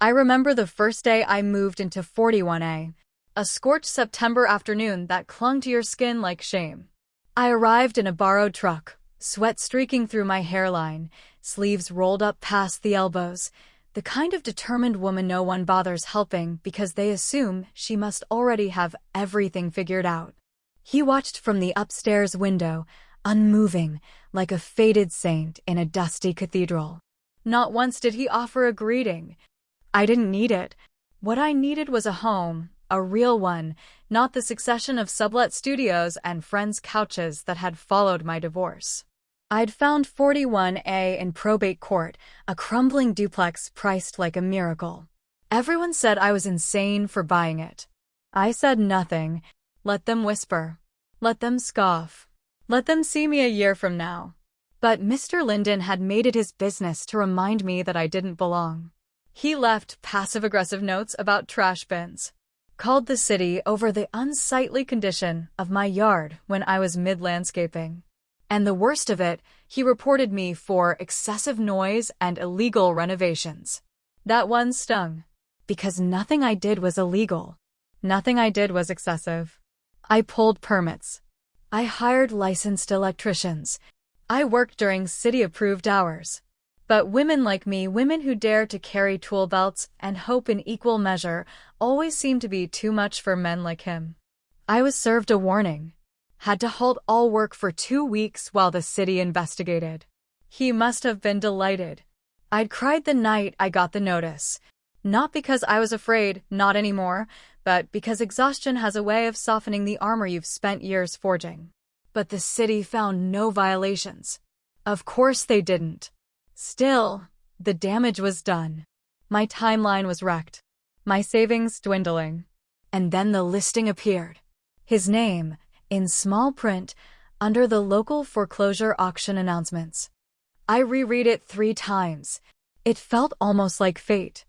I remember the first day I moved into 41A, a scorched September afternoon that clung to your skin like shame. I arrived in a borrowed truck, sweat streaking through my hairline, sleeves rolled up past the elbows, the kind of determined woman no one bothers helping because they assume she must already have everything figured out. He watched from the upstairs window, unmoving, like a faded saint in a dusty cathedral. Not once did he offer a greeting. I didn't need it. What I needed was a home, a real one, not the succession of sublet studios and friends' couches that had followed my divorce. I'd found 41A in probate court, a crumbling duplex priced like a miracle. Everyone said I was insane for buying it. I said nothing. Let them whisper. Let them scoff. Let them see me a year from now. But Mr. Linden had made it his business to remind me that I didn't belong. He left passive-aggressive notes about trash bins, called the city over the unsightly condition of my yard when I was mid-landscaping. And the worst of it, he reported me for excessive noise and illegal renovations. That one stung, because nothing I did was illegal. Nothing I did was excessive. I pulled permits. I hired licensed electricians. I worked during city-approved hours. But women like me, women who dare to carry tool belts and hope in equal measure, always seem to be too much for men like him. I was served a warning. Had to halt all work for 2 weeks while the city investigated. He must have been delighted. I'd cried the night I got the notice. Not because I was afraid, not anymore, but because exhaustion has a way of softening the armor you've spent years forging. But the city found no violations. Of course they didn't. Still, the damage was done. My timeline was wrecked. My savings dwindling. And then the listing appeared. His name, in small print, under the local foreclosure auction announcements. I reread it 3 times. It felt almost like fate.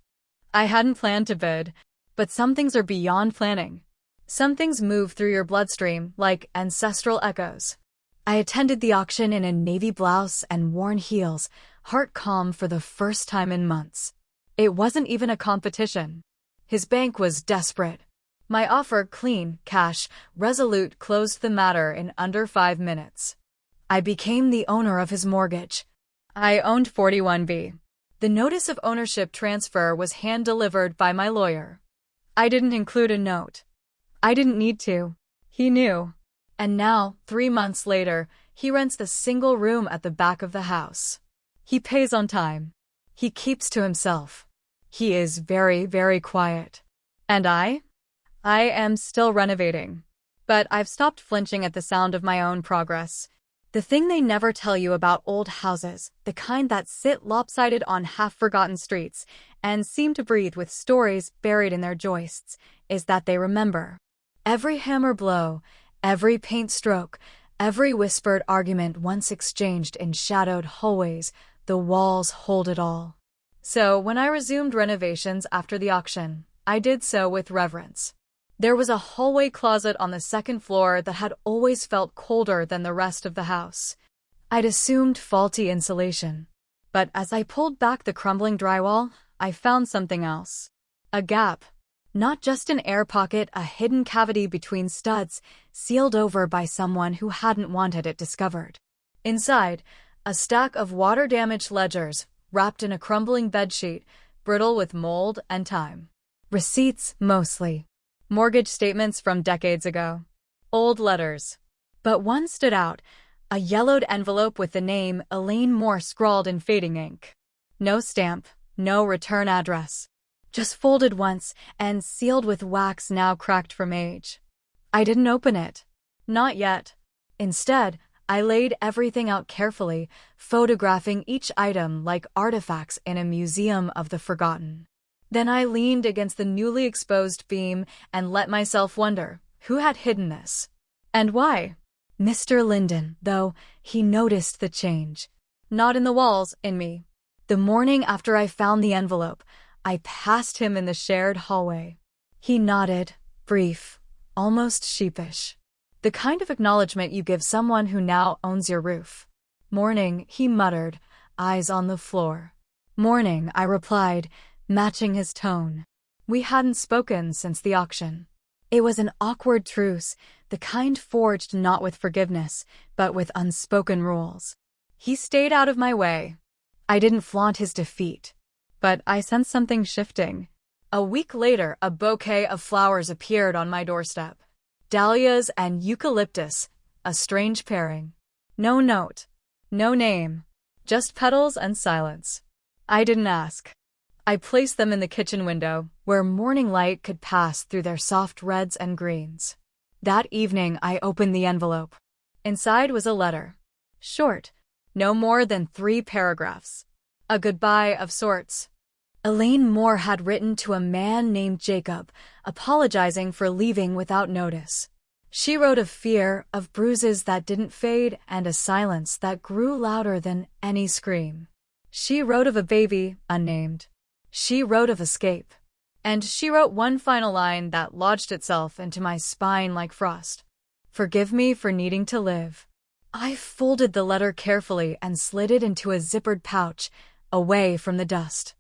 I hadn't planned to bid, but some things are beyond planning. Some things move through your bloodstream like ancestral echoes. I attended the auction in a navy blouse and worn heels, heart calm for the first time in months. It wasn't even a competition. His bank was desperate. My offer, clean, cash, resolute, closed the matter in under 5 minutes. I became the owner of his mortgage. I owned 41B. The notice of ownership transfer was hand-delivered by my lawyer. I didn't include a note. I didn't need to. He knew. And now, 3 months later, he rents the single room at the back of the house. He pays on time. He keeps to himself. He is very, very quiet. And I am still renovating. But I've stopped flinching at the sound of my own progress. The thing they never tell you about old houses, the kind that sit lopsided on half-forgotten streets and seem to breathe with stories buried in their joists, is that they remember. Every hammer blow, every paint stroke, every whispered argument once exchanged in shadowed hallways, the walls hold it all. So when I resumed renovations after the auction, I did so with reverence. There was a hallway closet on the 2nd floor that had always felt colder than the rest of the house. I'd assumed faulty insulation. But as I pulled back the crumbling drywall, I found something else. A gap. Not just an air pocket, a hidden cavity between studs, sealed over by someone who hadn't wanted it discovered. Inside, a stack of water-damaged ledgers, wrapped in a crumbling bedsheet, brittle with mold and time. Receipts, mostly. Mortgage statements from decades ago. Old letters. But one stood out, a yellowed envelope with the name Elaine Moore scrawled in fading ink. No stamp, no return address. Just folded once and sealed with wax now cracked from age. I didn't open it. Not yet. Instead, I laid everything out carefully, photographing each item like artifacts in a museum of the forgotten. Then I leaned against the newly exposed beam and let myself wonder, who had hidden this? And why? Mr. Linden, though, he noticed the change. Not in the walls, in me. The morning after I found the envelope, I passed him in the shared hallway. He nodded, brief, almost sheepish. The kind of acknowledgement you give someone who now owns your roof. Morning, he muttered, eyes on the floor. Morning, I replied, matching his tone. We hadn't spoken since the auction. It was an awkward truce, the kind forged not with forgiveness, but with unspoken rules. He stayed out of my way. I didn't flaunt his defeat, but I sensed something shifting. A week later, a bouquet of flowers appeared on my doorstep. Dahlias and eucalyptus, a strange pairing. No note, no name, just petals and silence. I didn't ask. I placed them in the kitchen window, where morning light could pass through their soft reds and greens. That evening, I opened the envelope. Inside was a letter. Short, no more than 3 paragraphs. A goodbye of sorts. Elaine Moore had written to a man named Jacob, apologizing for leaving without notice. She wrote of fear, of bruises that didn't fade, and a silence that grew louder than any scream. She wrote of a baby, unnamed. She wrote of escape. And she wrote one final line that lodged itself into my spine like frost. Forgive me for needing to live. I folded the letter carefully and slid it into a zippered pouch, away from the dust.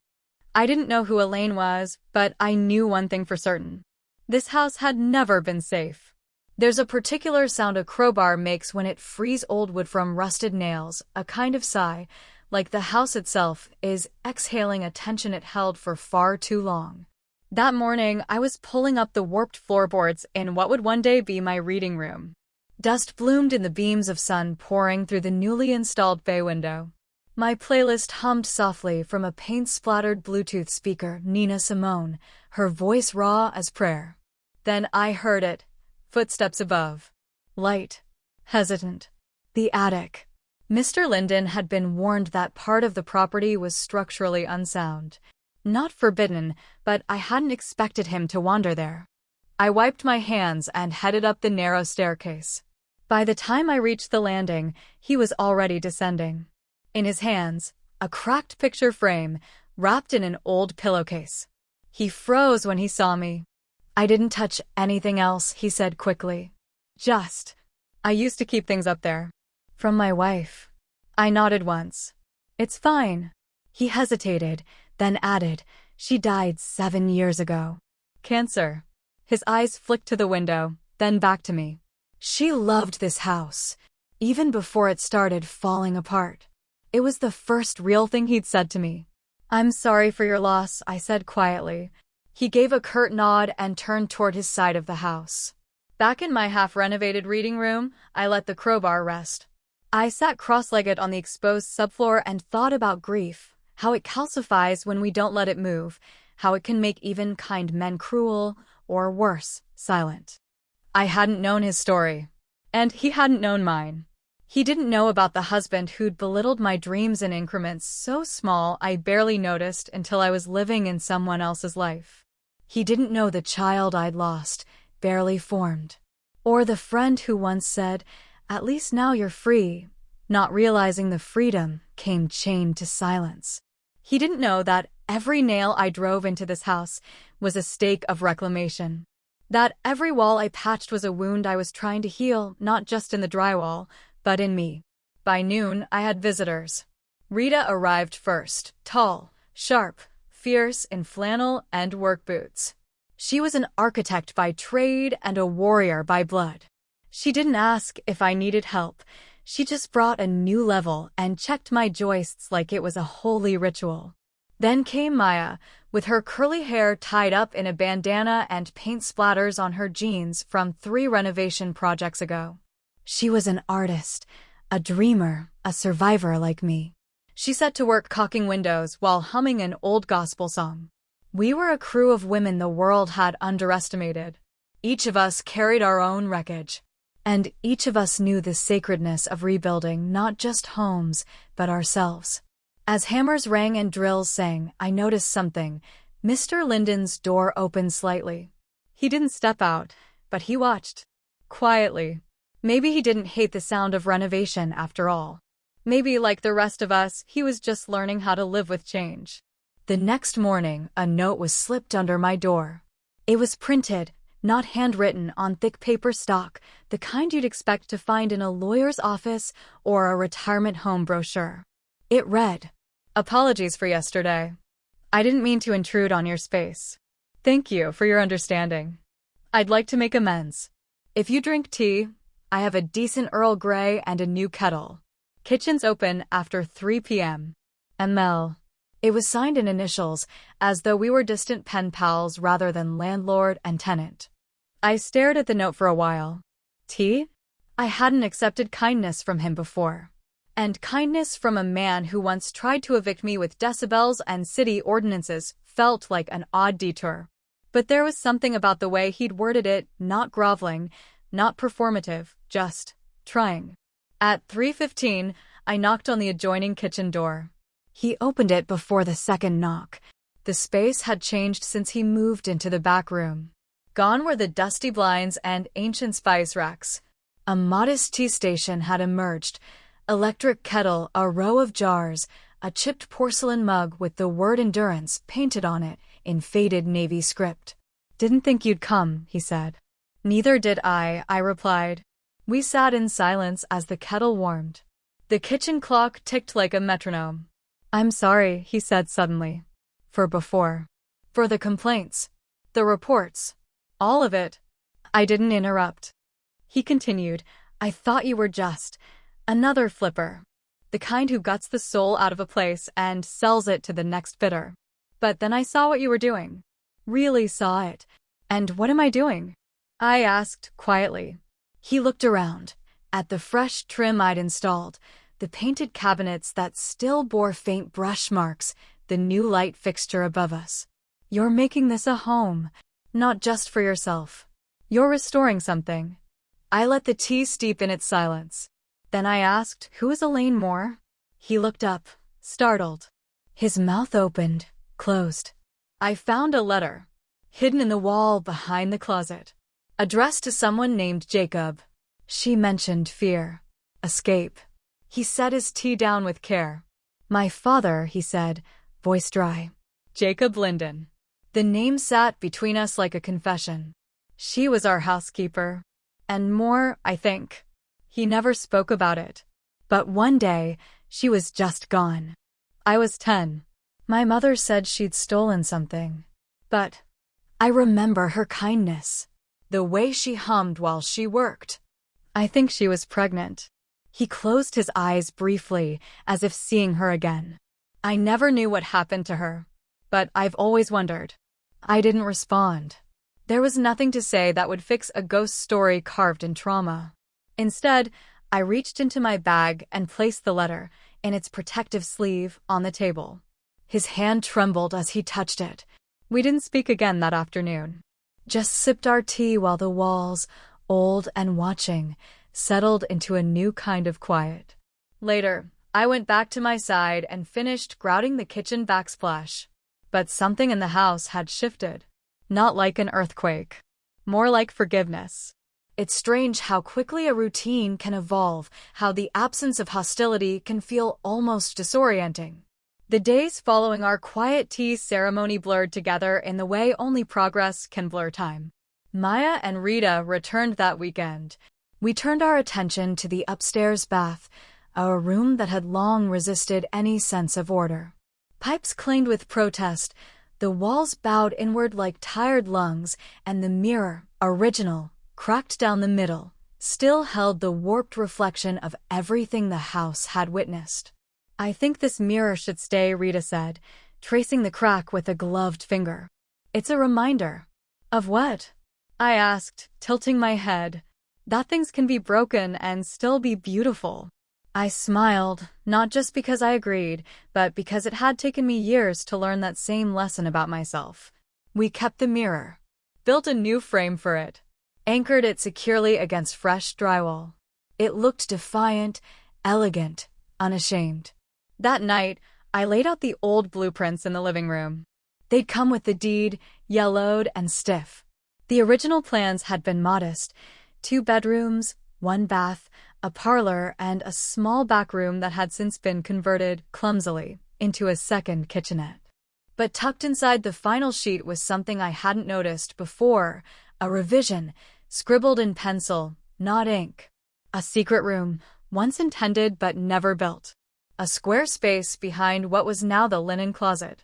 I didn't know who Elaine was, but I knew one thing for certain. This house had never been safe. There's a particular sound a crowbar makes when it frees old wood from rusted nails, a kind of sigh, like the house itself is exhaling a tension it held for far too long. That morning, I was pulling up the warped floorboards in what would one day be my reading room. Dust bloomed in the beams of sun pouring through the newly installed bay window. My playlist hummed softly from a paint-splattered Bluetooth speaker, Nina Simone, her voice raw as prayer. Then I heard it. Footsteps above. Light. Hesitant. The attic. Mr. Linden had been warned that part of the property was structurally unsound. Not forbidden, but I hadn't expected him to wander there. I wiped my hands and headed up the narrow staircase. By the time I reached the landing, he was already descending. In his hands, a cracked picture frame, wrapped in an old pillowcase. He froze when he saw me. I didn't touch anything else, he said quickly. I used to keep things up there. From my wife. I nodded once. It's fine. He hesitated, then added, she died 7 years ago. Cancer. His eyes flicked to the window, then back to me. She loved this house, even before it started falling apart. It was the first real thing he'd said to me. I'm sorry for your loss, I said quietly. He gave a curt nod and turned toward his side of the house. Back in my half-renovated reading room, I let the crowbar rest. I sat cross-legged on the exposed subfloor and thought about grief, how it calcifies when we don't let it move, how it can make even kind men cruel, or worse, silent. I hadn't known his story, and he hadn't known mine. He didn't know about the husband who'd belittled my dreams in increments so small I barely noticed until I was living in someone else's life. He didn't know the child I'd lost, barely formed. Or the friend who once said, at least now you're free, not realizing the freedom came chained to silence. He didn't know that every nail I drove into this house was a stake of reclamation. That every wall I patched was a wound I was trying to heal, not just in the drywall, but in me. By noon, I had visitors. Rita arrived first, tall, sharp, fierce in flannel and work boots. She was an architect by trade and a warrior by blood. She didn't ask if I needed help. She just brought a new level and checked my joists like it was a holy ritual. Then came Maya, with her curly hair tied up in a bandana and paint splatters on her jeans from 3 renovation projects ago. She was an artist, a dreamer, a survivor like me. She set to work caulking windows while humming an old gospel song. We were a crew of women the world had underestimated. Each of us carried our own wreckage. And each of us knew the sacredness of rebuilding not just homes, but ourselves. As hammers rang and drills sang, I noticed something. Mr. Linden's door opened slightly. He didn't step out, but he watched. Quietly. Maybe he didn't hate the sound of renovation after all. Maybe, like the rest of us, he was just learning how to live with change. The next morning, a note was slipped under my door. It was printed, not handwritten, on thick paper stock, the kind you'd expect to find in a lawyer's office or a retirement home brochure. It read, "Apologies for yesterday. I didn't mean to intrude on your space. Thank you for your understanding. I'd like to make amends. If you drink tea, I have a decent Earl Grey and a new kettle. Kitchen's open after 3 p.m. ML. It was signed in initials, as though we were distant pen pals rather than landlord and tenant. I stared at the note for a while. Tea? I hadn't accepted kindness from him before. And kindness from a man who once tried to evict me with decibels and city ordinances felt like an odd detour. But there was something about the way he'd worded it, not groveling, not performative, just trying. At 3:15, I knocked on the adjoining kitchen door. He opened it before the second knock. The space had changed since he moved into the back room. Gone were the dusty blinds and ancient spice racks. A modest tea station had emerged. Electric kettle, a row of jars, a chipped porcelain mug with the word endurance painted on it in faded navy script. Didn't think you'd come, he said. Neither did I replied. We sat in silence as the kettle warmed. The kitchen clock ticked like a metronome. I'm sorry, he said suddenly. For before. For the complaints. The reports. All of it. I didn't interrupt. He continued, I thought you were just another flipper. The kind who guts the soul out of a place and sells it to the next bidder. But then I saw what you were doing. Really saw it. And what am I doing? I asked quietly. He looked around, at the fresh trim I'd installed, the painted cabinets that still bore faint brush marks, the new light fixture above us. You're making this a home, not just for yourself. You're restoring something. I let the tea steep in its silence. Then I asked, who is Elaine Moore? He looked up, startled. His mouth opened, closed. I found a letter, hidden in the wall behind the closet, addressed to someone named Jacob. She mentioned fear, escape. He set his tea down with care. My father, he said, voice dry. Jacob Linden. The name sat between us like a confession. She was our housekeeper. And more, I think. He never spoke about it. But one day, she was just gone. I was 10. My mother said she'd stolen something. But I remember her kindness. The way she hummed while she worked. I think she was pregnant. He closed his eyes briefly, as if seeing her again. I never knew what happened to her. But I've always wondered. I didn't respond. There was nothing to say that would fix a ghost story carved in trauma. Instead, I reached into my bag and placed the letter, in its protective sleeve, on the table. His hand trembled as he touched it. We didn't speak again that afternoon. Just sipped our tea while the walls, old and watching, settled into a new kind of quiet. Later, I went back to my side and finished grouting the kitchen backsplash. But something in the house had shifted. Not like an earthquake. More like forgiveness. It's strange how quickly a routine can evolve, how the absence of hostility can feel almost disorienting. The days following our quiet tea ceremony blurred together in the way only progress can blur time. Maya and Rita returned that weekend. We turned our attention to the upstairs bath, a room that had long resisted any sense of order. Pipes clanged with protest, the walls bowed inward like tired lungs, and the mirror, original, cracked down the middle, still held the warped reflection of everything the house had witnessed. I think this mirror should stay, Rita said, tracing the crack with a gloved finger. It's a reminder. Of what? I asked, tilting my head. That things can be broken and still be beautiful. I smiled, not just because I agreed, but because it had taken me years to learn that same lesson about myself. We kept the mirror, built a new frame for it, anchored it securely against fresh drywall. It looked defiant, elegant, unashamed. That night, I laid out the old blueprints in the living room. They'd come with the deed, yellowed and stiff. The original plans had been modest, 2 bedrooms, 1 bath, a parlor, and a small back room that had since been converted, clumsily, into a second kitchenette. But tucked inside the final sheet was something I hadn't noticed before, a revision, scribbled in pencil, not ink. A secret room, once intended but never built. A square space behind what was now the linen closet.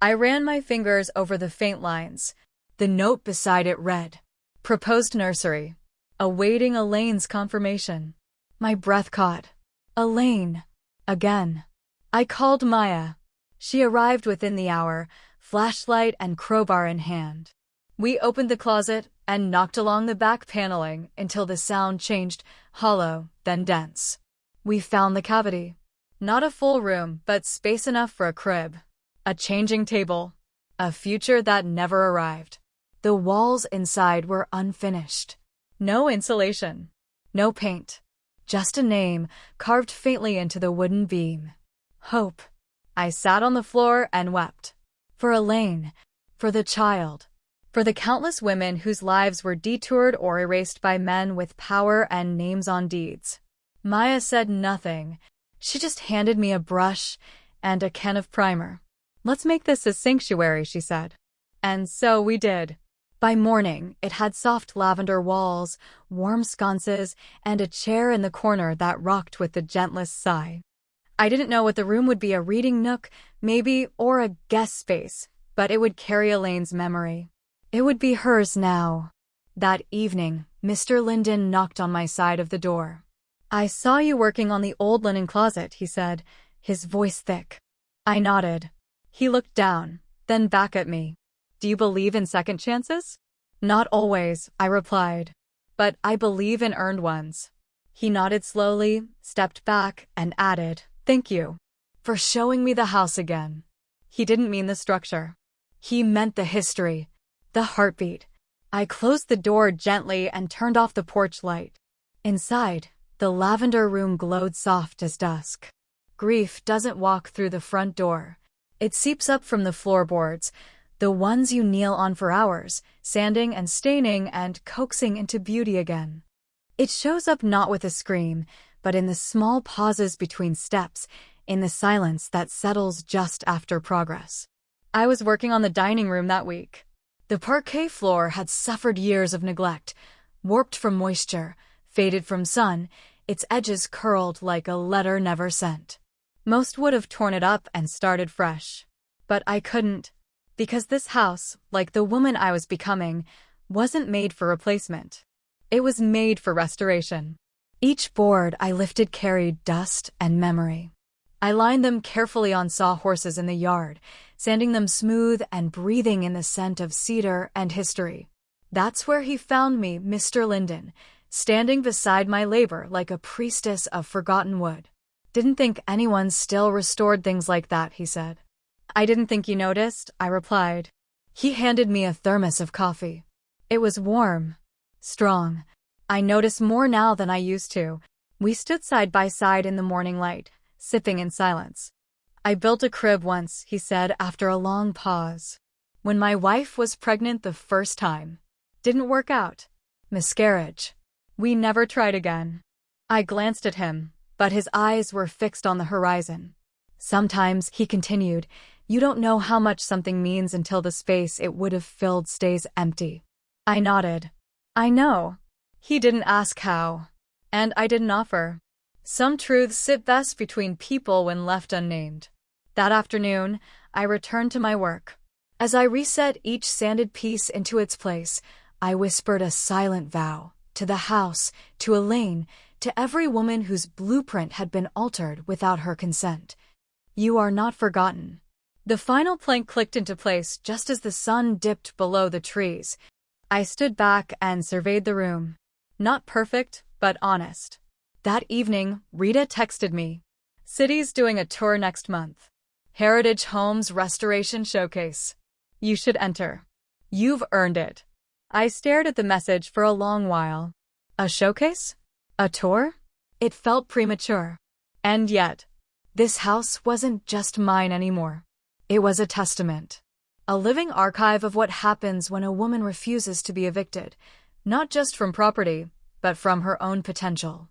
I ran my fingers over the faint lines. The note beside it read, "Proposed nursery. Awaiting Elaine's confirmation." My breath caught. Elaine. Again. I called Maya. She arrived within the hour, flashlight and crowbar in hand. We opened the closet and knocked along the back paneling until the sound changed, hollow, then dense. We found the cavity. Not a full room, but space enough for a crib. A changing table. A future that never arrived. The walls inside were unfinished. No insulation. No paint. Just a name carved faintly into the wooden beam. Hope. I sat on the floor and wept. For Elaine. For the child. For the countless women whose lives were detoured or erased by men with power and names on deeds. Maya said nothing. She just handed me a brush and a can of primer. "Let's make this a sanctuary," she said. And so we did. By morning, it had soft lavender walls, warm sconces, and a chair in the corner that rocked with the gentlest sigh. I didn't know what the room would be, a reading nook, maybe, or a guest space, but it would carry Elaine's memory. It would be hers now. That evening, Mr. Linden knocked on my side of the door. "I saw you working on the old linen closet," he said, his voice thick. I nodded. He looked down, then back at me. "Do you believe in second chances?" "Not always," I replied. "But I believe in earned ones." He nodded slowly, stepped back, and added, "Thank you for showing me the house again." He didn't mean the structure. He meant the history, the heartbeat. I closed the door gently and turned off the porch light. Inside, the lavender room glowed soft as dusk. Grief doesn't walk through the front door. It seeps up from the floorboards, the ones you kneel on for hours, sanding and staining and coaxing into beauty again. It shows up not with a scream, but in the small pauses between steps, in the silence that settles just after progress. I was working on the dining room that week. The parquet floor had suffered years of neglect, warped from moisture, faded from sun, its edges curled like a letter never sent. Most would have torn it up and started fresh. But I couldn't, because this house, like the woman I was becoming, wasn't made for replacement. It was made for restoration. Each board I lifted carried dust and memory. I lined them carefully on sawhorses in the yard, sanding them smooth and breathing in the scent of cedar and history. That's where he found me, Mr. Linden, standing beside my labor like a priestess of forgotten wood. "Didn't think anyone still restored things like that," he said. "I didn't think you noticed," I replied. He handed me a thermos of coffee. It was warm, strong. I noticed more now than I used to. We stood side by side in the morning light, sipping in silence. "I built a crib once," he said after a long pause. "When my wife was pregnant the first time. Didn't work out. Miscarriage. We never tried again." I glanced at him, but his eyes were fixed on the horizon. "Sometimes," he continued, "you don't know how much something means until the space it would have filled stays empty." I nodded. "I know." He didn't ask how, and I didn't offer. Some truths sit best between people when left unnamed. That afternoon, I returned to my work. As I reset each sanded piece into its place, I whispered a silent vow to the house, to Elaine, to every woman whose blueprint had been altered without her consent. "You are not forgotten." The final plank clicked into place just as the sun dipped below the trees. I stood back and surveyed the room. Not perfect, but honest. That evening, Rita texted me. "City's doing a tour next month. Heritage Homes Restoration Showcase. You should enter. You've earned it." I stared at the message for a long while. A showcase? A tour? It felt premature. And yet, this house wasn't just mine anymore. It was a testament. A living archive of what happens when a woman refuses to be evicted, not just from property, but from her own potential.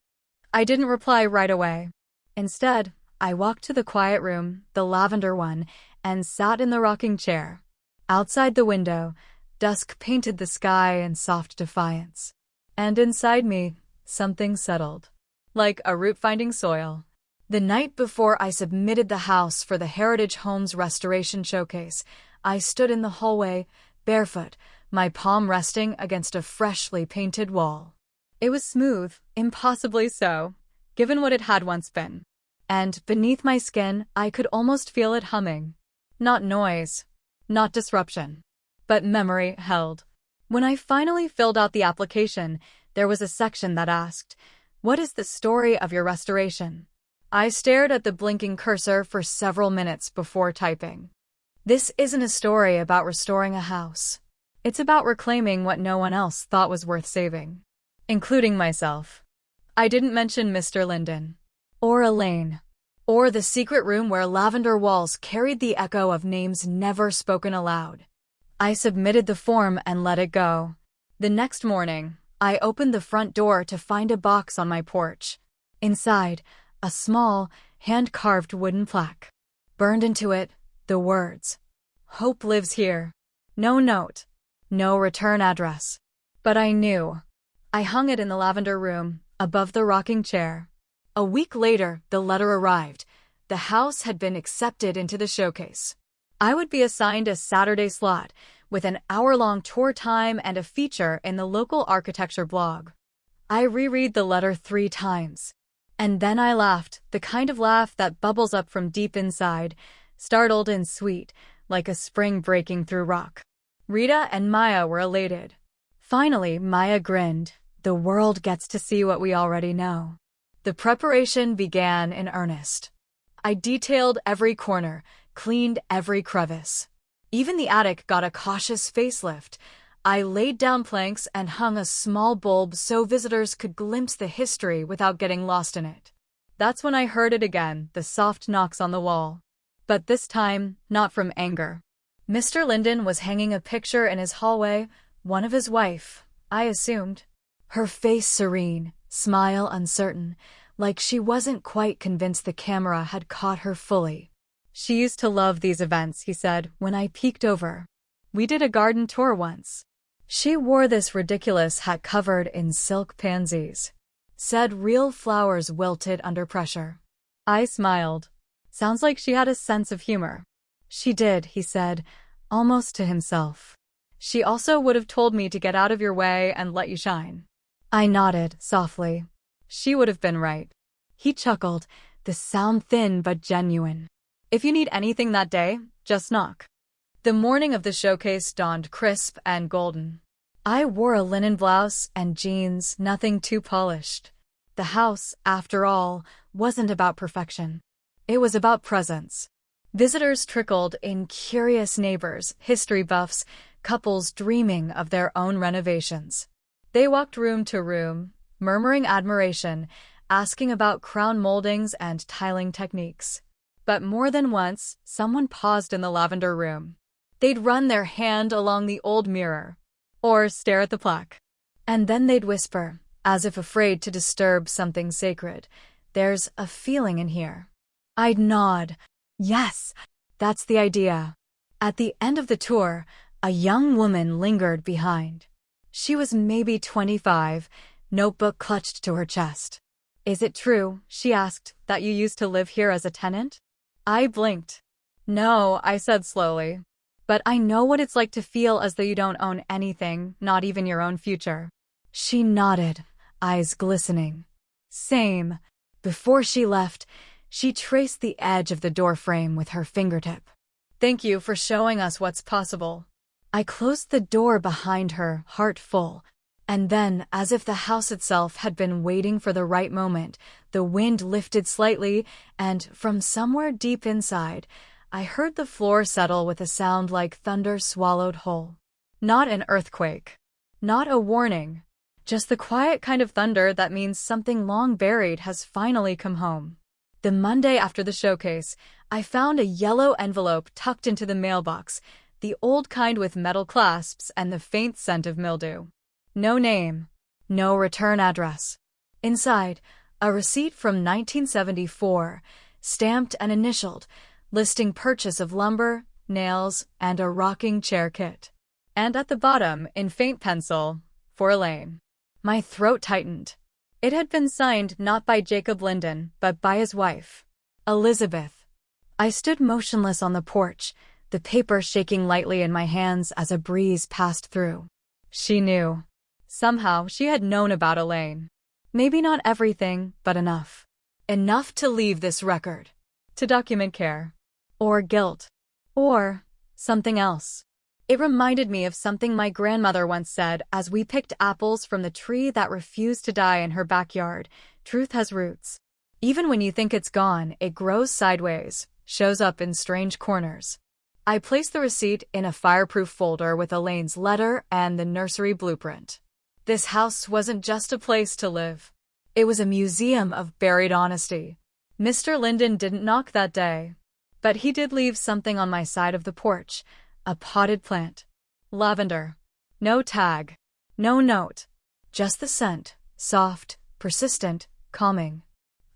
I didn't reply right away. Instead, I walked to the quiet room, the lavender one, and sat in the rocking chair. Outside the window, dusk painted the sky in soft defiance. And inside me, something settled. Like a root finding soil. The night before I submitted the house for the Heritage Homes Restoration Showcase, I stood in the hallway, barefoot, my palm resting against a freshly painted wall. It was smooth, impossibly so, given what it had once been. And beneath my skin, I could almost feel it humming. Not noise, not disruption, but memory held. When I finally filled out the application, there was a section that asked, "What is the story of your restoration?" I stared at the blinking cursor for several minutes before typing. This isn't a story about restoring a house. It's about reclaiming what no one else thought was worth saving, including myself. I didn't mention Mr. Linden, or Elaine, or the secret room where lavender walls carried the echo of names never spoken aloud. I submitted the form and let it go. The next morning, I opened the front door to find a box on my porch. Inside, a small, hand-carved wooden plaque. Burned into it, the words, "Hope lives here." No note, no return address. But I knew. I hung it in the lavender room, above the rocking chair. A week later, the letter arrived. The house had been accepted into the showcase. I would be assigned a Saturday slot, with an hour-long tour time and a feature in the local architecture blog. I reread the letter 3 times. And then I laughed, the kind of laugh that bubbles up from deep inside, startled and sweet, like a spring breaking through rock. Rita and Maya were elated. Finally, Maya grinned. The world gets to see what we already know. The preparation began in earnest. I detailed every corner, cleaned every crevice. Even the attic got a cautious facelift. I laid down planks and hung a small bulb so visitors could glimpse the history without getting lost in it. That's when I heard it again, the soft knocks on the wall. But this time, not from anger. Mr. Linden was hanging a picture in his hallway, one of his wife, I assumed. Her face serene, smile uncertain, like she wasn't quite convinced the camera had caught her fully. "She used to love these events," he said, when I peeked over. "We did a garden tour once. She wore this ridiculous hat covered in silk pansies. Said real flowers wilted under pressure." I smiled. Sounds like she had a sense of humor. "She did," he said, almost to himself. "She also would have told me to get out of your way and let you shine." I nodded softly. She would have been right. He chuckled, the sound thin but genuine. "If you need anything that day, just knock." The morning of the showcase dawned crisp and golden. I wore a linen blouse and jeans, nothing too polished. The house, after all, wasn't about perfection. It was about presence. Visitors trickled in, curious neighbors, history buffs, couples dreaming of their own renovations. They walked room to room, murmuring admiration, asking about crown moldings and tiling techniques. But more than once, someone paused in the lavender room. They'd run their hand along the old mirror, or stare at the plaque. And then they'd whisper, as if afraid to disturb something sacred, "There's a feeling in here." I'd nod. Yes, that's the idea. At the end of the tour, a young woman lingered behind. She was maybe 25, notebook clutched to her chest. "Is it true," she asked, "that you used to live here as a tenant?" I blinked. "No," I said slowly. "But I know what it's like to feel as though you don't own anything, not even your own future." She nodded, eyes glistening. "Same." Before she left, she traced the edge of the doorframe with her fingertip. "Thank you for showing us what's possible." I closed the door behind her, heart full. And then, as if the house itself had been waiting for the right moment, the wind lifted slightly, and from somewhere deep inside, I heard the floor settle with a sound like thunder swallowed whole. Not an earthquake. Not a warning. Just the quiet kind of thunder that means something long buried has finally come home. The Monday after the showcase, I found a yellow envelope tucked into the mailbox, the old kind with metal clasps and the faint scent of mildew. No name. No return address. Inside, a receipt from 1974, stamped and initialed, listing purchase of lumber, nails, and a rocking chair kit. And at the bottom, in faint pencil, "For Elaine." My throat tightened. It had been signed not by Jacob Linden, but by his wife, Elizabeth. I stood motionless on the porch, the paper shaking lightly in my hands as a breeze passed through. She knew. Somehow, she had known about Elaine. Maybe not everything, but enough. Enough to leave this record. To document care. Or guilt. Or something else. It reminded me of something my grandmother once said as we picked apples from the tree that refused to die in her backyard. Truth has roots. Even when you think it's gone, it grows sideways, shows up in strange corners. I placed the receipt in a fireproof folder with Elaine's letter and the nursery blueprint. This house wasn't just a place to live. It was a museum of buried honesty. Mr. Linden didn't knock that day. But he did leave something on my side of the porch. A potted plant. Lavender. No tag. No note. Just the scent. Soft, persistent, calming.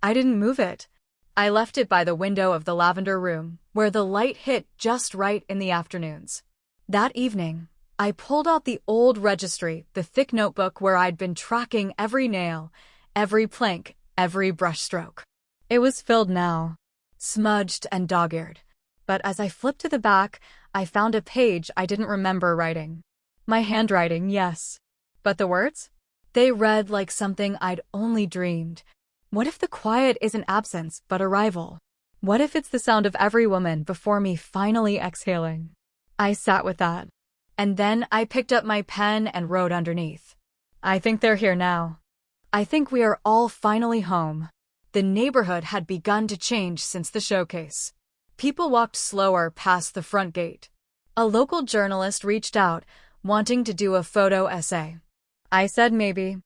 I didn't move it. I left it by the window of the lavender room, where the light hit just right in the afternoons. That evening, I pulled out the old registry, the thick notebook where I'd been tracking every nail, every plank, every brushstroke. It was filled now, smudged and dog-eared. But as I flipped to the back, I found a page I didn't remember writing. My handwriting, yes. But the words? They read like something I'd only dreamed. What if the quiet isn't absence, but arrival? What if it's the sound of every woman before me finally exhaling? I sat with that. And then I picked up my pen and wrote underneath. I think they're here now. I think we are all finally home. The neighborhood had begun to change since the showcase. People walked slower past the front gate. A local journalist reached out, wanting to do a photo essay. I said maybe.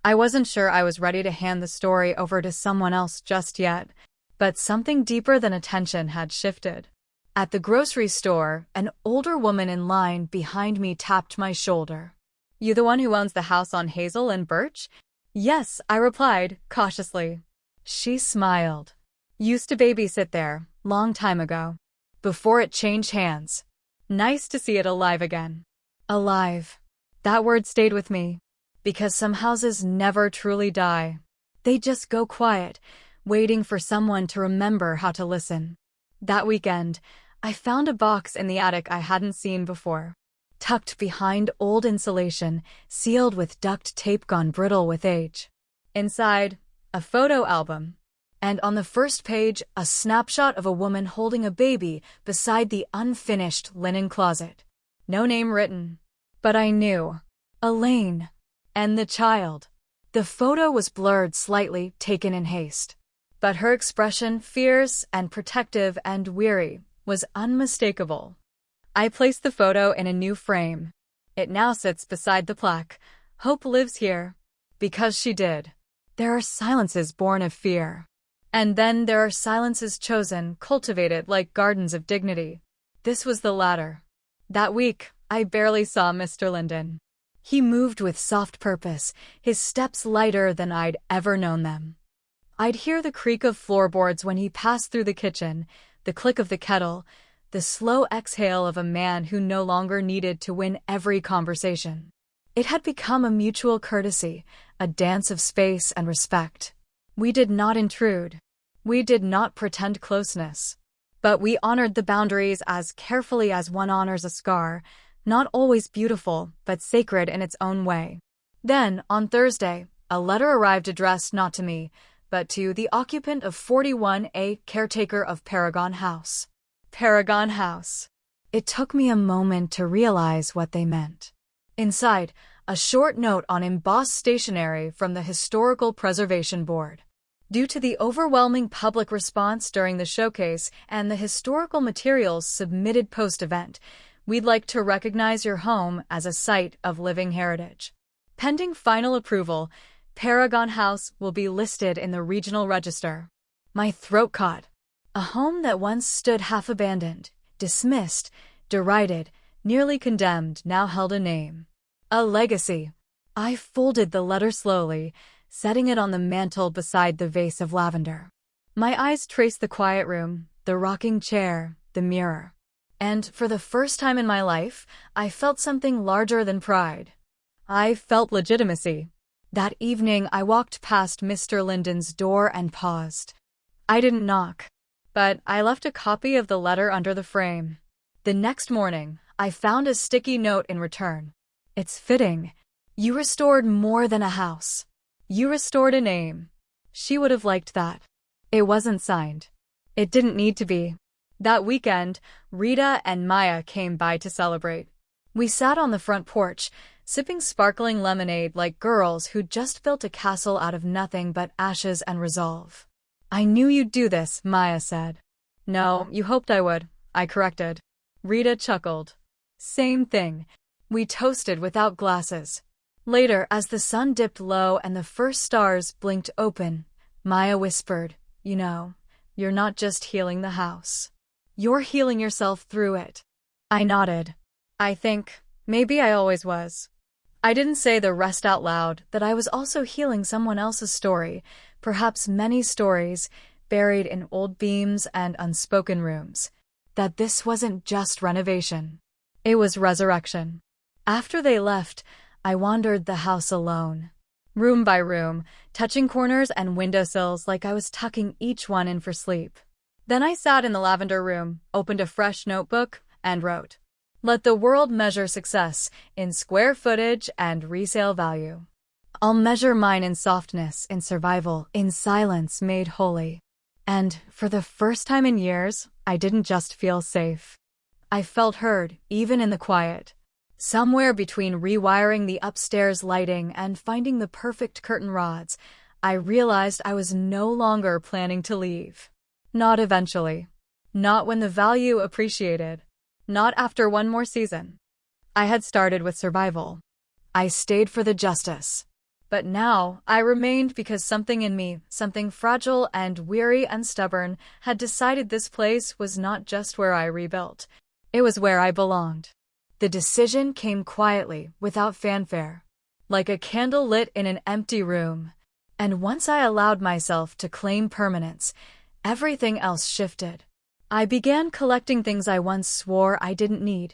I wasn't sure I was ready to hand the story over to someone else just yet, but something deeper than attention had shifted. At the grocery store, an older woman in line behind me tapped my shoulder. You the one who owns the house on Hazel and Birch? Yes, I replied, cautiously. She smiled. Used to babysit there, long time ago. Before it changed hands. Nice to see it alive again. Alive. That word stayed with me. Because some houses never truly die. They just go quiet, waiting for someone to remember how to listen. That weekend, I found a box in the attic I hadn't seen before. Tucked behind old insulation, sealed with duct tape gone brittle with age. Inside, a photo album. And on the first page, a snapshot of a woman holding a baby beside the unfinished linen closet. No name written. But I knew. Elaine. And the child. The photo was blurred slightly, taken in haste. But her expression, fierce and protective and weary, was unmistakable. I placed the photo in a new frame. It now sits beside the plaque. Hope lives here. Because she did. There are silences born of fear. And then there are silences chosen, cultivated like gardens of dignity. This was the latter. That week, I barely saw Mr. Linden. He moved with soft purpose, his steps lighter than I'd ever known them. I'd hear the creak of floorboards when he passed through the kitchen, the click of the kettle, the slow exhale of a man who no longer needed to win every conversation. It had become a mutual courtesy, a dance of space and respect. We did not intrude. We did not pretend closeness. But we honored the boundaries as carefully as one honors a scar, not always beautiful, but sacred in its own way. Then, on Thursday, a letter arrived addressed not to me, but to the occupant of 41A, caretaker of Paragon House. Paragon House. It took me a moment to realize what they meant. Inside, a short note on embossed stationery from the Historical Preservation Board. Due to the overwhelming public response during the showcase and the historical materials submitted post-event, we'd like to recognize your home as a site of living heritage. Pending final approval, Paragon House will be listed in the regional register. My throat caught. A home that once stood half abandoned, dismissed, derided, nearly condemned, now held a name. A legacy. I folded the letter slowly, setting it on the mantel beside the vase of lavender. My eyes traced the quiet room, the rocking chair, the mirror. And for the first time in my life, I felt something larger than pride. I felt legitimacy. That evening, I walked past Mr. Linden's door and paused. I didn't knock, but I left a copy of the letter under the frame. The next morning, I found a sticky note in return. It's fitting. You restored more than a house. You restored a name. She would have liked that. It wasn't signed. It didn't need to be. That weekend, Rita and Maya came by to celebrate. We sat on the front porch, sipping sparkling lemonade like girls who'd just built a castle out of nothing but ashes and resolve. I knew you'd do this, Maya said. No, you hoped I would, I corrected. Rita chuckled. Same thing. We toasted without glasses. Later, as the sun dipped low and the first stars blinked open, Maya whispered, You know, you're not just healing the house. You're healing yourself through it. I nodded. I think, maybe I always was. I didn't say the rest out loud, that I was also healing someone else's story, perhaps many stories, buried in old beams and unspoken rooms. That this wasn't just renovation. It was resurrection. After they left, I wandered the house alone. Room by room, touching corners and windowsills like I was tucking each one in for sleep. Then I sat in the lavender room, opened a fresh notebook, and wrote, Let the world measure success in square footage and resale value. I'll measure mine in softness, in survival, in silence made holy. And, for the first time in years, I didn't just feel safe. I felt heard, even in the quiet. Somewhere between rewiring the upstairs lighting and finding the perfect curtain rods, I realized I was no longer planning to leave. Not eventually. Not when the value appreciated. Not after one more season. I had started with survival. I stayed for the justice. But now, I remained because something in me, something fragile and weary and stubborn, had decided this place was not just where I rebuilt. It was where I belonged. The decision came quietly, without fanfare. Like a candle lit in an empty room. And once I allowed myself to claim permanence, everything else shifted. I began collecting things I once swore I didn't need.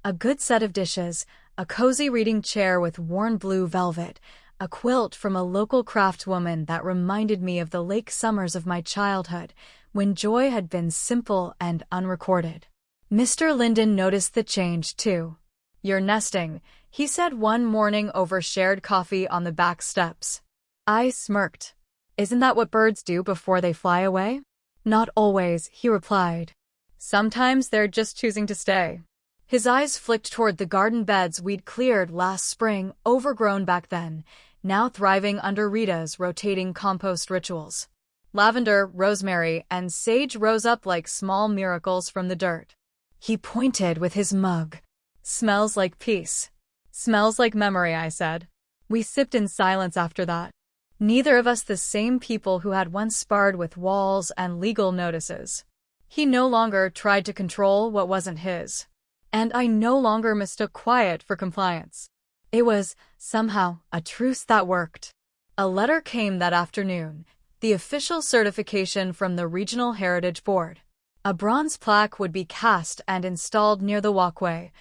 A good set of dishes, a cozy reading chair with worn blue velvet, a quilt from a local craftswoman that reminded me of the lake summers of my childhood, when joy had been simple and unrecorded. Mr. Linden noticed the change, too. You're nesting, he said one morning over shared coffee on the back steps. I smirked. Isn't that what birds do before they fly away? Not always, he replied. Sometimes they're just choosing to stay. His eyes flicked toward the garden beds we'd cleared last spring, overgrown back then, now thriving under Rita's rotating compost rituals. Lavender, rosemary, and sage rose up like small miracles from the dirt. He pointed with his mug. Smells like peace. Smells like memory, I said. We sipped in silence after that. Neither of us the same people who had once sparred with walls and legal notices. He no longer tried to control what wasn't his. And I no longer mistook quiet for compliance. It was, somehow, a truce that worked. A letter came that afternoon, the official certification from the Regional Heritage Board. A bronze plaque would be cast and installed near the walkway.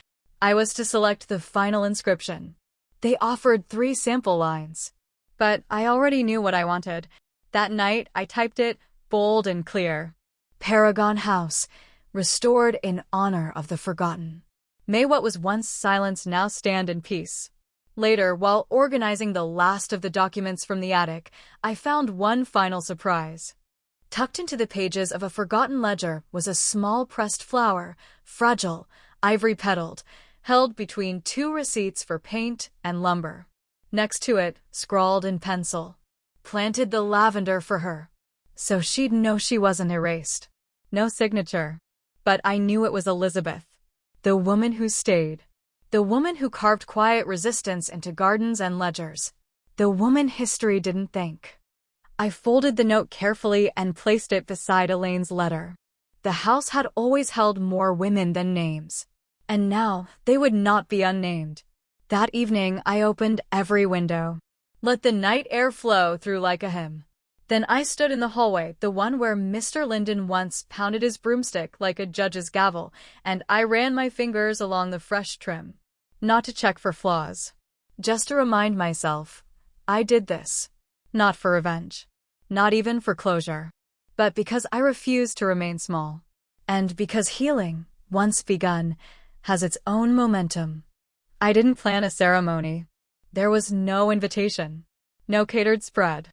I was to select the final inscription. They offered 3 sample lines. But I already knew what I wanted. That night, I typed it, bold and clear. Paragon House, restored in honor of the forgotten. May what was once silence now stand in peace. Later, while organizing the last of the documents from the attic, I found one final surprise. Tucked into the pages of a forgotten ledger was a small pressed flower, fragile, ivory-petaled, held between 2 receipts for paint and lumber. Next to it, scrawled in pencil, planted the lavender for her. So she'd know she wasn't erased. No signature. But I knew it was Elizabeth. The woman who stayed. The woman who carved quiet resistance into gardens and ledgers. The woman history didn't thank. I folded the note carefully and placed it beside Elaine's letter. The house had always held more women than names. And now, they would not be unnamed. That evening, I opened every window. Let the night air flow through like a hymn. Then I stood in the hallway, the one where Mr. Linden once pounded his broomstick like a judge's gavel, and I ran my fingers along the fresh trim. Not to check for flaws. Just to remind myself, I did this. Not for revenge. Not even for closure. But because I refused to remain small. And because healing, once begun, has its own momentum. I didn't plan a ceremony. There was no invitation. No catered spread.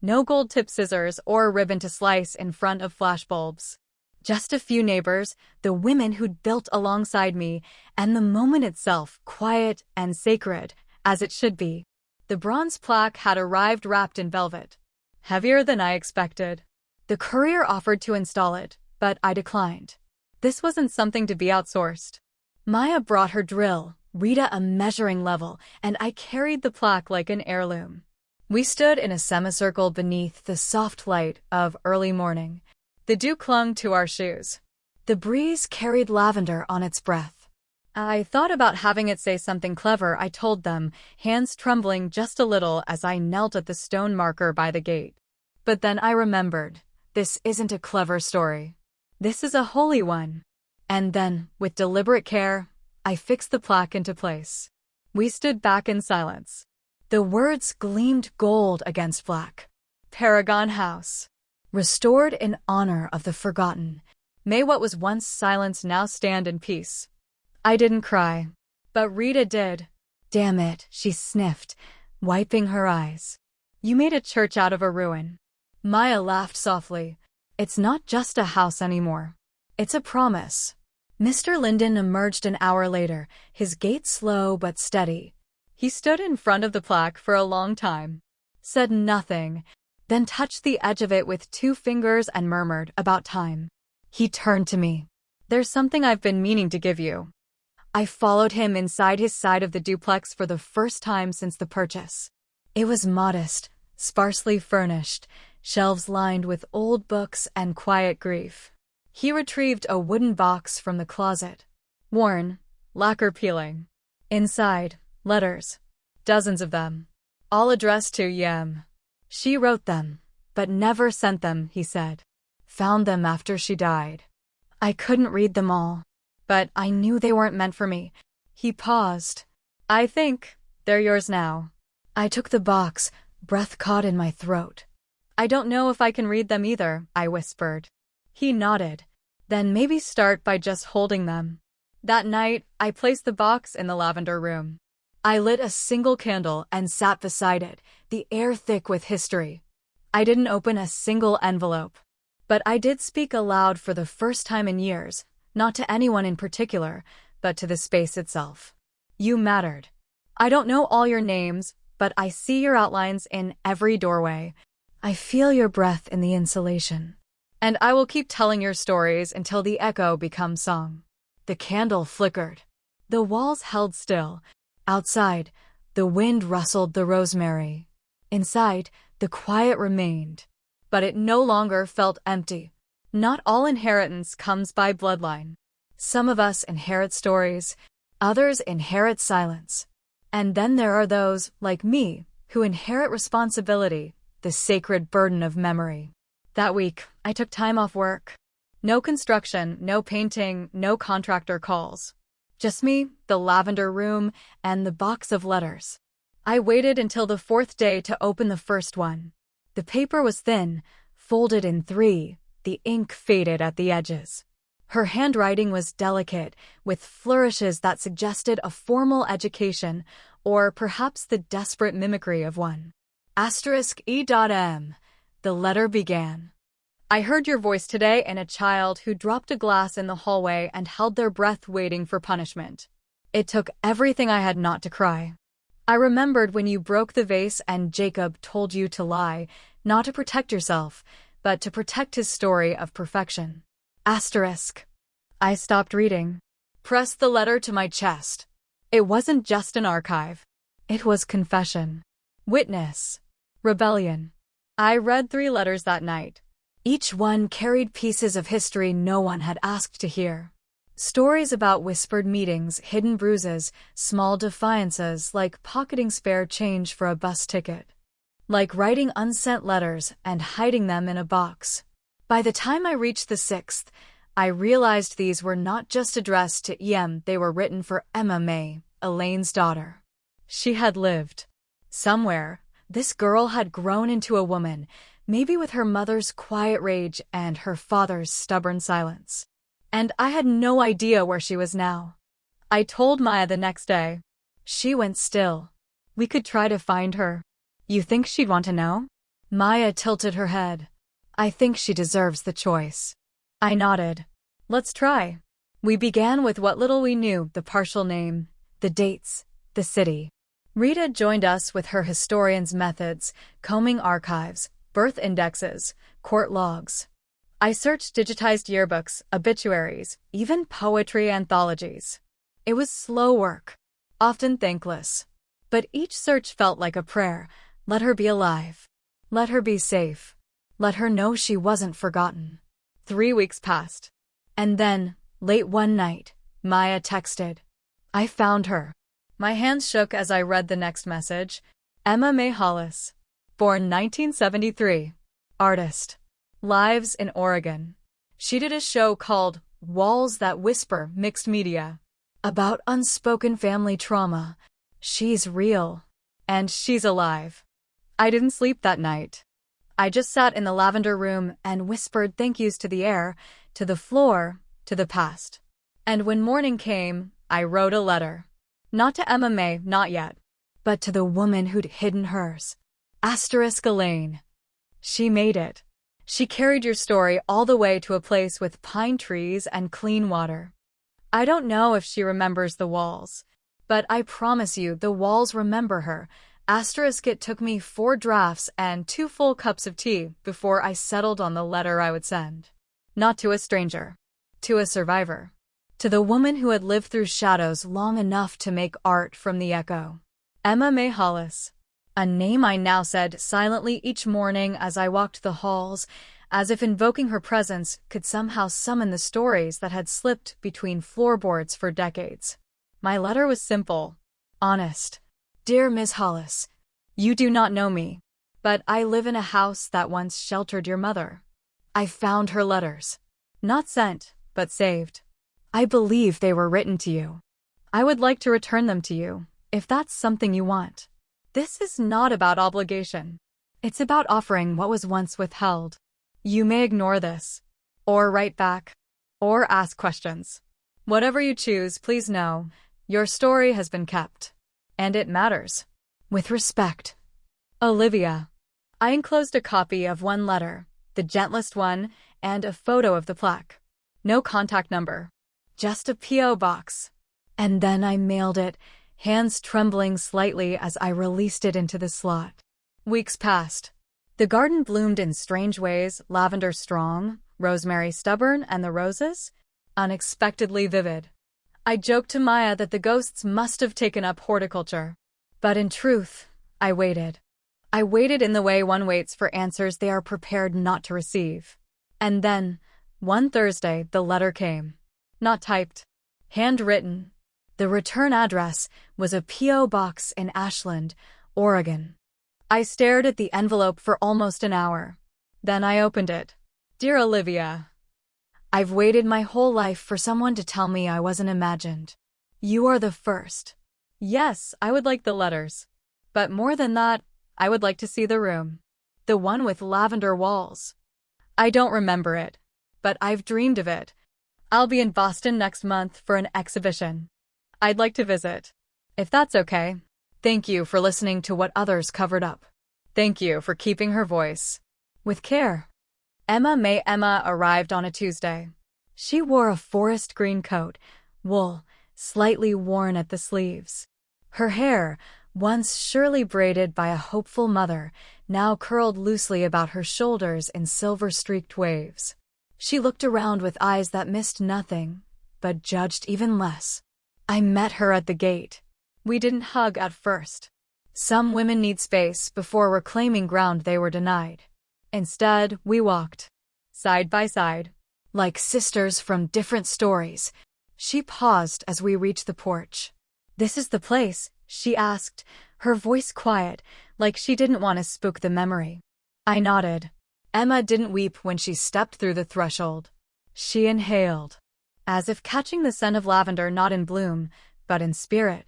No gold-tipped scissors or a ribbon to slice in front of flashbulbs. Just a few neighbors, the women who'd built alongside me, and the moment itself, quiet and sacred, as it should be. The bronze plaque had arrived wrapped in velvet. Heavier than I expected. The courier offered to install it, but I declined. This wasn't something to be outsourced. Maya brought her drill, Rita a measuring level, and I carried the plaque like an heirloom. We stood in a semicircle beneath the soft light of early morning. The dew clung to our shoes. The breeze carried lavender on its breath. I thought about having it say something clever, I told them, hands trembling just a little as I knelt at the stone marker by the gate. But then I remembered, this isn't a clever story. This is a holy one. And then, with deliberate care, I fixed the plaque into place. We stood back in silence. The words gleamed gold against black. Paragon House. Restored in honor of the forgotten. May what was once silence now stand in peace. I didn't cry. But Rita did. Damn it, she sniffed, wiping her eyes. You made a church out of a ruin. Maya laughed softly. It's not just a house anymore. It's a promise. Mr. Linden emerged an hour later, his gait slow but steady. He stood in front of the plaque for a long time, said nothing, then touched the edge of it with 2 fingers and murmured, about time. He turned to me. There's something I've been meaning to give you. I followed him inside his side of the duplex for the first time since the purchase. It was modest, sparsely furnished, shelves lined with old books and quiet grief. He retrieved a wooden box from the closet. Worn, lacquer peeling. Inside, letters. Dozens of them. All addressed to Yem. She wrote them, but never sent them, he said. Found them after she died. I couldn't read them all, but I knew they weren't meant for me. He paused. I think they're yours now. I took the box, breath caught in my throat. I don't know if I can read them either, I whispered. He nodded. Then maybe start by just holding them. That night, I placed the box in the lavender room. I lit a single candle and sat beside it, the air thick with history. I didn't open a single envelope. But I did speak aloud for the first time in years, not to anyone in particular, but to the space itself. You mattered. I don't know all your names, but I see your outlines in every doorway. I feel your breath in the insulation. And I will keep telling your stories until the echo becomes song. The candle flickered. The walls held still. Outside, the wind rustled the rosemary. Inside, the quiet remained. But it no longer felt empty. Not all inheritance comes by bloodline. Some of us inherit stories, others inherit silence. And then there are those, like me, who inherit responsibility, the sacred burden of memory. That week, I took time off work. No construction, no painting, no contractor calls. Just me, the lavender room, and the box of letters. I waited until the 4th day to open the first one. The paper was thin, folded in 3, the ink faded at the edges. Her handwriting was delicate, with flourishes that suggested a formal education, or perhaps the desperate mimicry of one. *E.M. The letter began. I heard your voice today in a child who dropped a glass in the hallway and held their breath waiting for punishment. It took everything I had not to cry. I remembered when you broke the vase and Jacob told you to lie, not to protect yourself, but to protect his story of perfection. I stopped reading. Pressed the letter to my chest. It wasn't just an archive. It was confession. Witness. Rebellion. I read 3 letters that night. Each one carried pieces of history no one had asked to hear. Stories about whispered meetings, hidden bruises, small defiances like pocketing spare change for a bus ticket. Like writing unsent letters and hiding them in a box. By the time I reached the 6th, I realized these were not just addressed to Em, they were written for Emma May, Elaine's daughter. She had lived. Somewhere, This girl had grown into a woman, maybe with her mother's quiet rage and her father's stubborn silence. And I had no idea where she was now. I told Maya the next day. She went still. We could try to find her. You think she'd want to know? Maya tilted her head. I think she deserves the choice. I nodded. Let's try. We began with what little we knew, the partial name, the dates, the city. Rita joined us with her historian's methods, combing archives, birth indexes, court logs. I searched digitized yearbooks, obituaries, even poetry anthologies. It was slow work, often thankless. But each search felt like a prayer. Let her be alive. Let her be safe. Let her know she wasn't forgotten. 3 weeks passed. And then, late one night, Maya texted. I found her. My hands shook as I read the next message. Emma May Hollis. Born 1973. Artist. Lives in Oregon. She did a show called Walls That Whisper, mixed media. About unspoken family trauma. She's real. And she's alive. I didn't sleep that night. I just sat in the lavender room and whispered thank yous to the air, to the floor, to the past. And when morning came, I wrote a letter. Not to Emma May, not yet. But to the woman who'd hidden hers. Asterisk Elaine. She made it. She carried your story all the way to a place with pine trees and clean water. I don't know if she remembers the walls. But I promise you the walls remember her. Asterisk it took me 4 drafts and 2 full cups of tea before I settled on the letter I would send. Not to a stranger. To a survivor. To the woman who had lived through shadows long enough to make art from the echo. Emma May Hollis. A name I now said silently each morning as I walked the halls, as if invoking her presence could somehow summon the stories that had slipped between floorboards for decades. My letter was simple, honest. Dear Ms. Hollis, you do not know me, but I live in a house that once sheltered your mother. I found her letters. Not sent, but saved. I believe they were written to you. I would like to return them to you, if that's something you want. This is not about obligation. It's about offering what was once withheld. You may ignore this, or write back, or ask questions. Whatever you choose, please know, your story has been kept. And it matters. With respect. Olivia. I enclosed a copy of one letter, the gentlest one, and a photo of the plaque. No contact number. Just a P.O. box. And then I mailed it, hands trembling slightly as I released it into the slot. Weeks passed. The garden bloomed in strange ways, lavender strong, rosemary stubborn, and the roses? Unexpectedly vivid. I joked to Maya that the ghosts must have taken up horticulture. But in truth, I waited. I waited in the way one waits for answers they are prepared not to receive. And then, one Thursday, the letter came. Not typed. Handwritten. The return address was a P.O. box in Ashland, Oregon. I stared at the envelope for almost an hour. Then I opened it. Dear Olivia, I've waited my whole life for someone to tell me I wasn't imagined. You are the first. Yes, I would like the letters. But more than that, I would like to see the room. The one with lavender walls. I don't remember it, but I've dreamed of it. I'll be in Boston next month for an exhibition. I'd like to visit. If that's okay. Thank you for listening to what others covered up. Thank you for keeping her voice. With care. Emma May. Emma arrived on a Tuesday. She wore a forest green coat, wool, slightly worn at the sleeves. Her hair, once surely braided by a hopeful mother, now curled loosely about her shoulders in silver-streaked waves. She looked around with eyes that missed nothing, but judged even less. I met her at the gate. We didn't hug at first. Some women need space before reclaiming ground they were denied. Instead, we walked, side by side, like sisters from different stories. She paused as we reached the porch. This is the place, she asked, her voice quiet, like she didn't want to spook the memory. I nodded. Emma didn't weep when she stepped through the threshold. She inhaled, as if catching the scent of lavender not in bloom, but in spirit.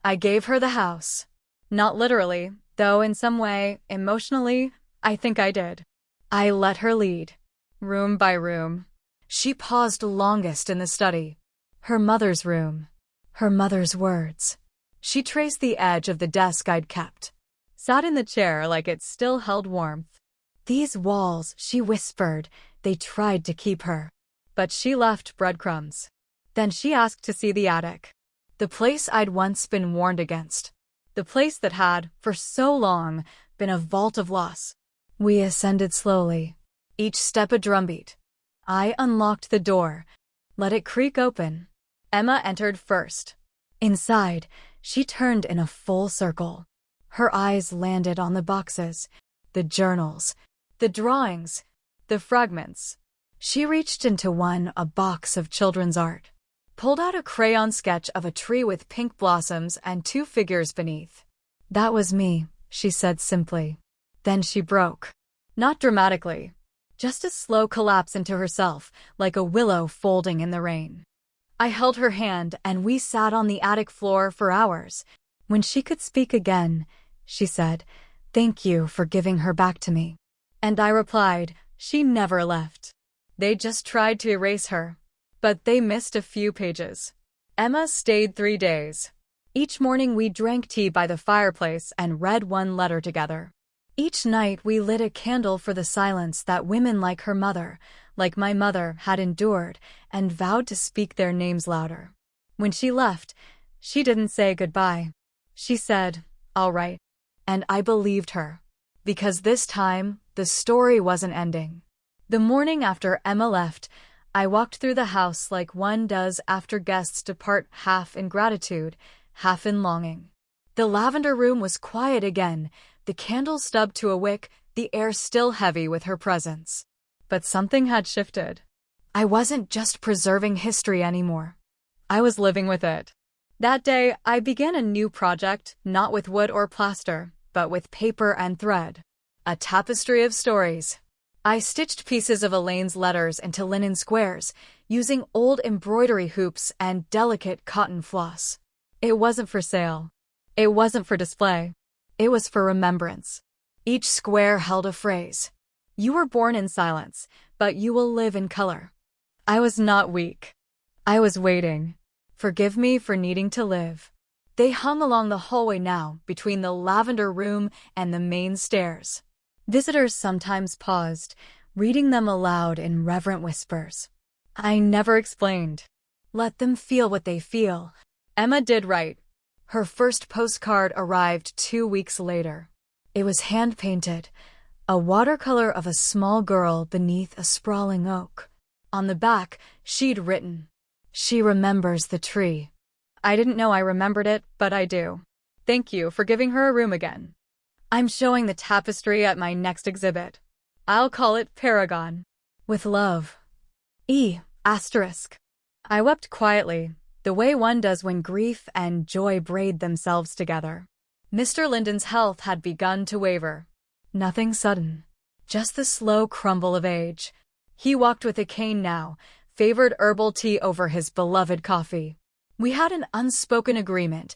I gave her the house. Not literally, Though in some way, emotionally, I think I did. I let her lead, room by room. She paused longest in the study. Her mother's room. Her mother's words. She traced the edge of the desk I'd kept. Sat in the chair like it still held warmth. These walls, she whispered, they tried to keep her. But she left breadcrumbs. Then she asked to see the attic. The place I'd once been warned against. The place that had, for so long, been a vault of loss. We ascended slowly, each step a drumbeat. I unlocked the door, let it creak open. Emma entered first. Inside, she turned in a full circle. Her eyes landed on the boxes, the journals, the drawings, the fragments. She reached into one, a box of children's art, pulled out a crayon sketch of a tree with pink blossoms and two figures beneath. That was me, she said simply. Then she broke. Not dramatically. Just a slow collapse into herself, like a willow folding in the rain. I held her hand and we sat on the attic floor for hours. When she could speak again, she said, "Thank you for giving her back to me." And I replied, "She never left. They just tried to erase her. But they missed a few pages." Emma stayed 3 days. Each morning we drank tea by the fireplace and read one letter together. Each night we lit a candle for the silence that women like her mother, like my mother, had endured, and vowed to speak their names louder. When she left, she didn't say goodbye. She said, "All right." And I believed her. Because this time, the story wasn't ending. The morning after Emma left, I walked through the house like one does after guests depart, half in gratitude, half in longing. The lavender room was quiet again, the candle stubbed to a wick, the air still heavy with her presence. But something had shifted. I wasn't just preserving history anymore. I was living with it. That day, I began a new project, not with wood or plaster, but with paper and thread. A tapestry of stories. I stitched pieces of Elaine's letters into linen squares, using old embroidery hoops and delicate cotton floss. It wasn't for sale. It wasn't for display. It was for remembrance. Each square held a phrase. You were born in silence, but you will live in color. I was not weak. I was waiting. Forgive me for needing to live. They hung along the hallway now, between the lavender room and the main stairs. Visitors sometimes paused, reading them aloud in reverent whispers. I never explained. Let them feel what they feel. Emma did right. Her first postcard arrived 2 weeks later. It was hand-painted, a watercolor of a small girl beneath a sprawling oak. On the back, she'd written, "She remembers the tree." I didn't know I remembered it, but I do. Thank you for giving her a room again. I'm showing the tapestry at my next exhibit. I'll call it Paragon. With love. E**. I wept quietly, the way one does when grief and joy braid themselves together. Mr. Linden's health had begun to waver. Nothing sudden. Just the slow crumble of age. He walked with a cane now, favored herbal tea over his beloved coffee. We had an unspoken agreement.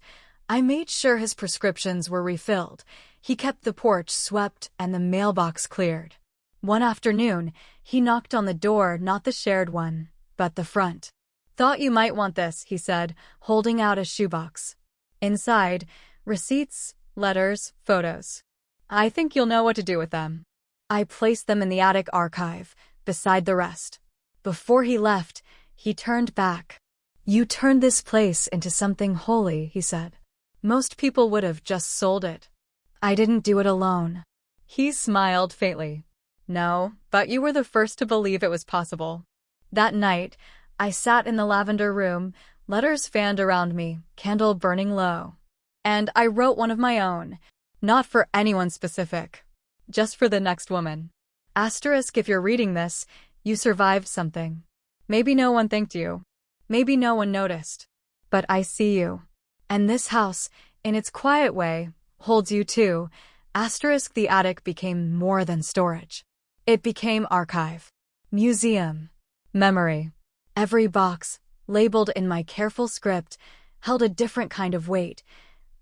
I made sure his prescriptions were refilled. He kept the porch swept and the mailbox cleared. One afternoon, he knocked on the door, not the shared one, but the front. "Thought you might want this," he said, holding out a shoebox. Inside, receipts, letters, photos. I think you'll know what to do with them. I placed them in the attic archive, beside the rest. Before he left, he turned back. "You turned this place into something holy," he said. "Most people would have just sold it. I didn't do it alone." He smiled faintly. "No, but you were the first to believe it was possible." That night, I sat in the lavender room, letters fanned around me, candle burning low. And I wrote one of my own, not for anyone specific, just for the next woman. If you're reading this, you survived something. Maybe no one thanked you. Maybe no one noticed. But I see you. And this house, in its quiet way, holds you too. The attic became more than storage. It became archive, museum, memory. Every box, labeled in my careful script, held a different kind of weight.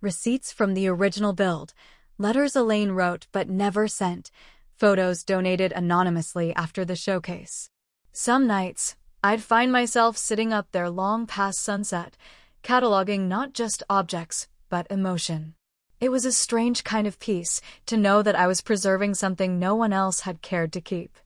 Receipts from the original build, Letters Elaine wrote but never sent, photos donated anonymously after the showcase. Some nights, I'd find myself sitting up there long past sunset, cataloging not just objects, but emotion. It was a strange kind of peace to know that I was preserving something no one else had cared to keep.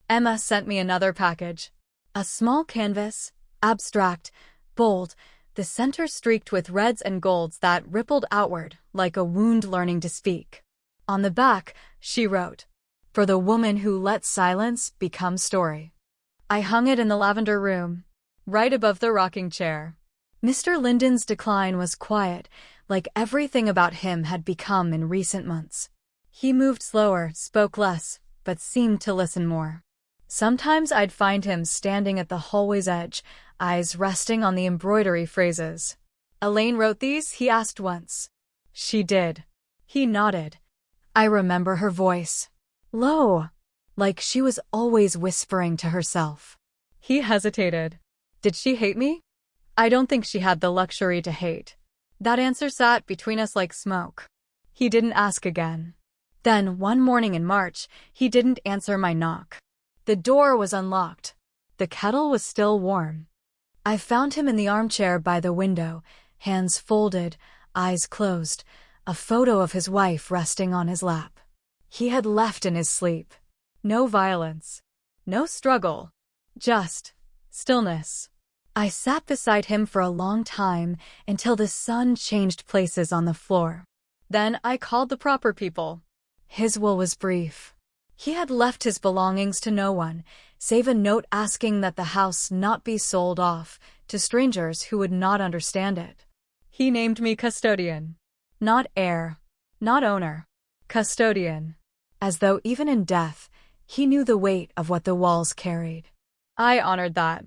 Emma sent me another package. A small canvas, abstract, bold, the center streaked with reds and golds that rippled outward like a wound learning to speak. On the back, she wrote, "For the woman who lets silence become story." I hung it in the lavender room, right above the rocking chair. Mr. Linden's decline was quiet, like everything about him had become in recent months. He moved slower, spoke less, but seemed to listen more. Sometimes I'd find him standing at the hallway's edge, eyes resting on the embroidery phrases. "Elaine wrote these?" he asked once. "She did." He nodded. I remember her voice. Low, like she was always whispering to herself. He hesitated. Did she hate me? I don't think she had the luxury to hate. That answer sat between us like smoke. He didn't ask again. Then, one morning in March, he didn't answer my knock. The door was unlocked. The kettle was still warm. I found him in the armchair by the window, hands folded, eyes closed, a photo of his wife resting on his lap. He had left in his sleep. No violence. No struggle. Just stillness. I sat beside him for a long time until the sun changed places on the floor. Then I called the proper people. His will was brief. He had left his belongings to no one, save a note asking that the house not be sold off to strangers who would not understand it. He named me custodian. Not heir. Not owner. Custodian. As though even in death, he knew the weight of what the walls carried. I honored that.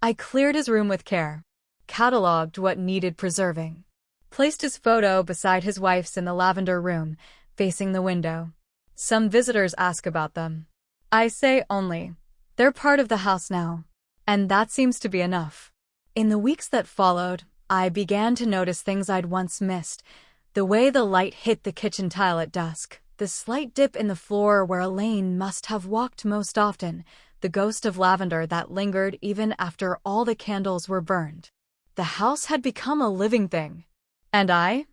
I cleared his room with care, cataloged what needed preserving, placed his photo beside his wife's in the lavender room, facing the window. Some visitors ask about them. I say only, they're part of the house now. And that seems to be enough. In the weeks that followed, I began to notice things I'd once missed. The way the light hit the kitchen tile at dusk, the slight dip in the floor where Elaine must have walked most often, the ghost of lavender that lingered even after all the candles were burned. The house had become a living thing. And I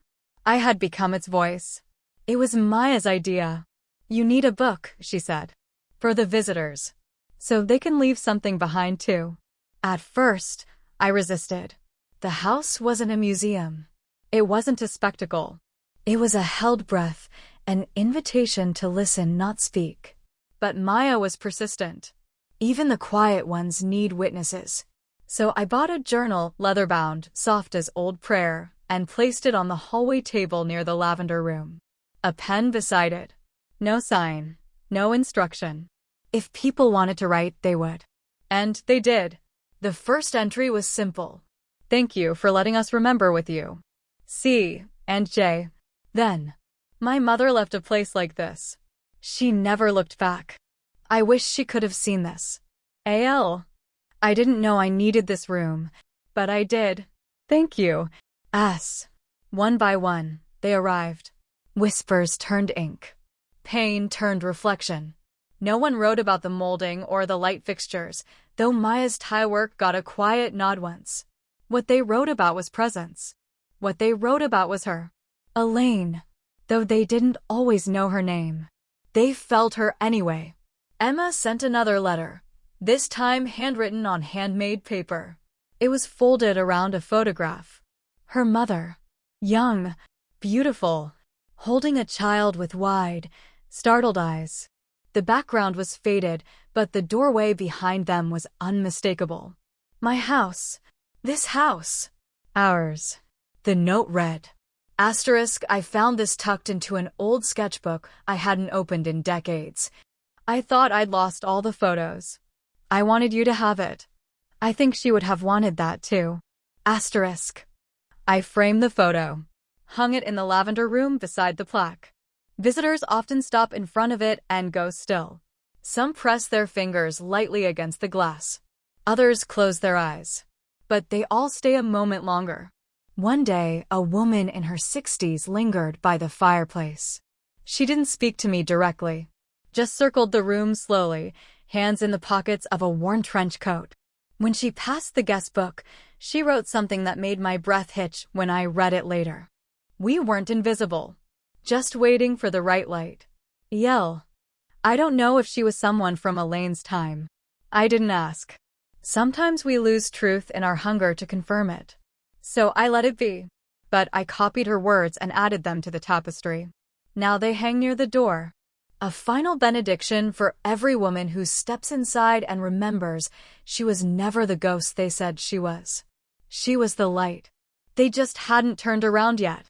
had become its voice. It was Maya's idea. "You need a book," she said, "for the visitors. So they can leave something behind too." At first, I resisted. The house wasn't a museum. It wasn't a spectacle. It was a held breath, an invitation to listen, not speak. But Maya was persistent. Even the quiet ones need witnesses. So I bought a journal, leather-bound, soft as old prayer, and placed it on the hallway table near the lavender room. A pen beside it. No sign. No instruction. If people wanted to write, they would. And they did. The first entry was simple. "Thank you for letting us remember with you. C. and J." Then, "My mother left a place like this. She never looked back. I wish she could have seen this. A.L. I didn't know I needed this room, but I did. Thank you. S." One by one, they arrived. Whispers turned ink. Pain turned reflection. No one wrote about the molding or the light fixtures, though Maya's tile work got a quiet nod once. What they wrote about was presence. What they wrote about was her. Elaine. Though they didn't always know her name. They felt her anyway. Emma sent another letter, this time handwritten on handmade paper. It was folded around a photograph. Her mother. Young. Beautiful. Holding a child with wide, startled eyes. The background was faded, but the doorway behind them was unmistakable. "My house. This house. Ours." The note read. Asterisk, I found this tucked into an old sketchbook I hadn't opened in decades. I thought I'd lost all the photos. I wanted you to have it. I think she would have wanted that too. Asterisk. I framed the photo. Hung it in the lavender room beside the plaque. Visitors often stop in front of it and go still. Some press their fingers lightly against the glass. Others close their eyes. But they all stay a moment longer. One day, a woman in her 60s lingered by the fireplace. She didn't speak to me directly, just circled the room slowly, hands in the pockets of a worn trench coat. When she passed the guest book, she wrote something that made my breath hitch when I read it later. We weren't invisible, just waiting for the right light. Yell. I don't know if she was someone from Elaine's time. I didn't ask. Sometimes we lose truth in our hunger to confirm it. So I let it be. But I copied her words and added them to the tapestry. Now they hang near the door. A final benediction for every woman who steps inside and remembers she was never the ghost they said she was. She was the light. They just hadn't turned around yet.